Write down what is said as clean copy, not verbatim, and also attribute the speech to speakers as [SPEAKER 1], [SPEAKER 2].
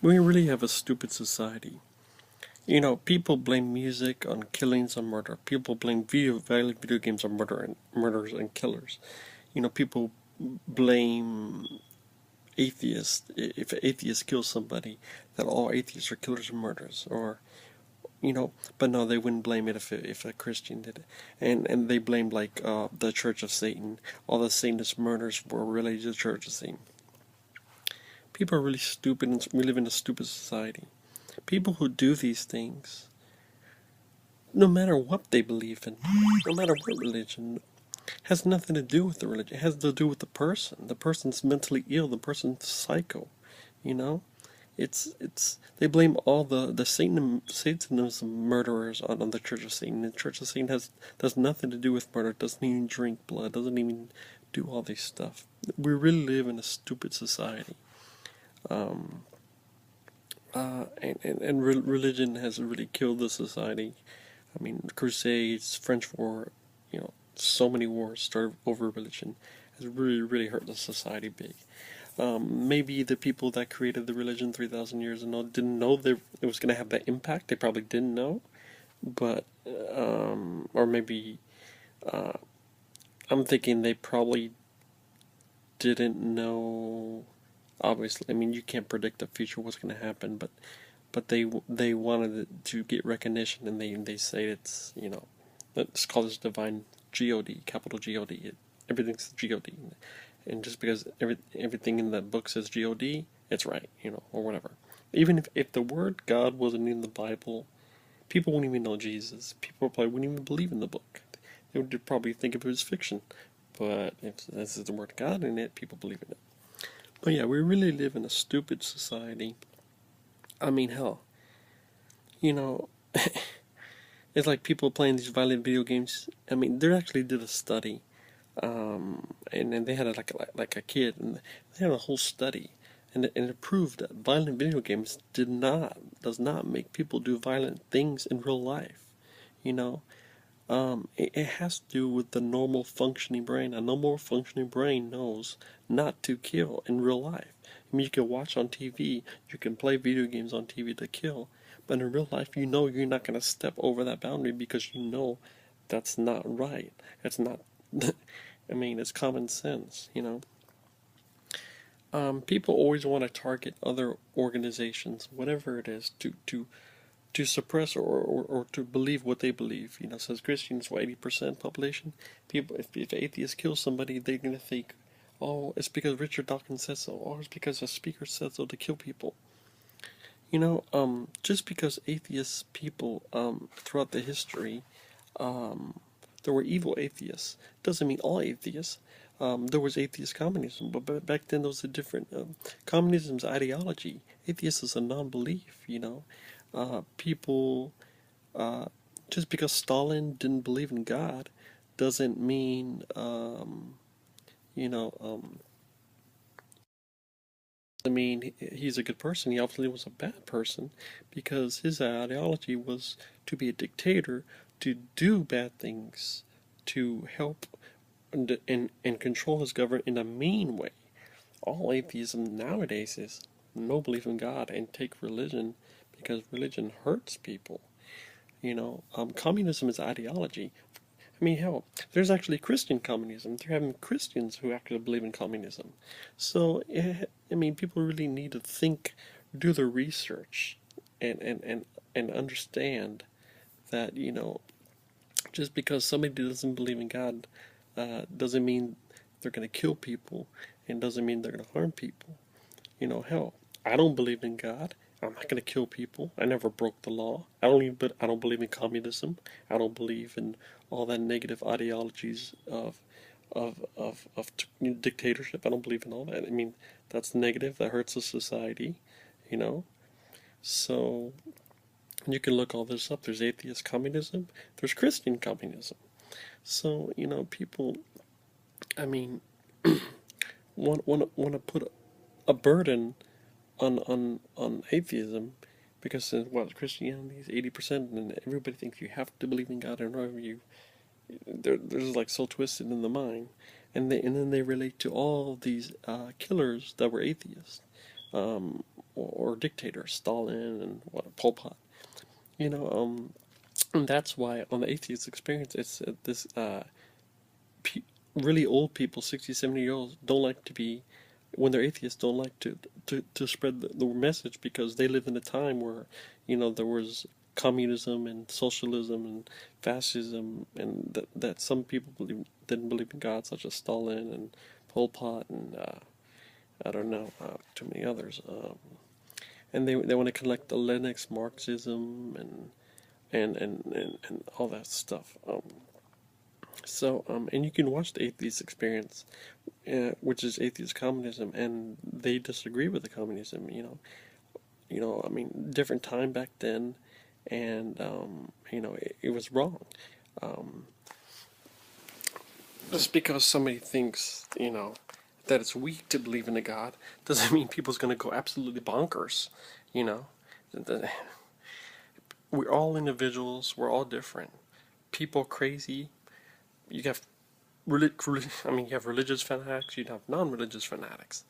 [SPEAKER 1] We really have a stupid society. People blame music on killings and murder. People blame violent video games on murders and killers. People blame atheists. If an atheist kills somebody, that all atheists are killers and murderers. But no, they wouldn't blame it if a Christian did it. And they blamed the Church of Satan. All the Satanist murders were related to the Church of Satan. People are really stupid, and we live in a stupid society. People who do these things, no matter what they believe in, no matter what religion, has nothing to do with the religion. It has to do with the person. The person's mentally ill. The person's psycho. You know, it's they blame all the Satanism murderers on the Church of Satan. The Church of Satan does nothing to do with murder. Doesn't even drink blood. Doesn't even do all this stuff. We really live in a stupid society. And religion has really killed the society. I mean, Crusades, French War, so many wars started over religion has really, really hurt the society big. Maybe the people that created the religion 3,000 years ago didn't know that it was going to have that impact. They probably didn't know, but or maybe I'm thinking they probably didn't know. Obviously, I mean, you can't predict the future, what's going to happen, but they wanted it to get recognition, and they say let's call this divine God, capital God. Everything's God, and just because everything in that book says God, it's right, or whatever. Even if the word God wasn't in the Bible, people wouldn't even know Jesus. People probably wouldn't even believe in the book. They would probably think of it as fiction. But if this is the word God in it, people believe in it. But yeah, we really live in a stupid society. I mean, hell, you know, it's like people playing these violent video games. I mean, they actually did a study, and then they had like a kid, and they had a whole study, and it proved that violent video games does not make people do violent things in real life. You know, it has to do with the normal functioning brain. A normal functioning brain knows not to kill in real life. I mean, you can watch on TV, you can play video games on TV to kill, but in real life, you know you're not going to step over that boundary because you know that's not right. It's not, I mean, it's common sense. People always want to target other organizations, whatever it is, to suppress or to believe what they believe. Says Christians, 80% population. People, if atheists kill somebody, they're gonna think, oh, it's because Richard Dawkins said so, or it's because a speaker said so to kill people. Just because atheist people, throughout the history, there were evil atheists, doesn't mean all atheists. There was atheist communism, but back then there was a different, communism's ideology. Atheist is a non-belief, people, just because Stalin didn't believe in God doesn't mean, you know, um, he's a good person. He obviously was a bad person because his ideology was to be a dictator, to do bad things, to help and control his government in a mean way. All atheism nowadays is no belief in God and take religion because religion hurts people. Communism is ideology. I mean, hell, there's actually Christian communism. They're having Christians who actually believe in communism. So, I mean, people really need to think, do the research, and understand that, just because somebody doesn't believe in God doesn't mean they're going to kill people and doesn't mean they're going to harm people. Hell, I don't believe in God. I'm not going to kill people. I never broke the law. I don't believe in communism. I don't believe in all that negative ideologies of dictatorship. I don't believe in all that. I mean, that's negative. That hurts the society. You know. So you can look all this up. There's atheist communism. There's Christian communism. So people. I mean, want to put a burden on atheism because Christianity is 80% and everybody thinks you have to believe in God or not. There's like so twisted in the mind, and then they relate to all these killers that were atheists. or dictators, Stalin and what, Pol Pot. You know, and that's why on the atheist experience, it's this pe- really old people, 60, 70 year olds, don't like to be, when they're atheists, don't like to spread the message because they live in a time where, there was communism and socialism and fascism, and that some people didn't believe in God, such as Stalin and Pol Pot and I don't know, too many others. And they want to collect the Linux Marxism and all that stuff. And you can watch the atheist experience, which is atheist communism, and they disagree with the communism. I mean, different time back then, and it was wrong. Um, just because somebody thinks, that it's weak to believe in a God, doesn't mean people's going to go absolutely bonkers. You know, we're all individuals. We're all different. People crazy. You have you have religious fanatics. You have non-religious fanatics.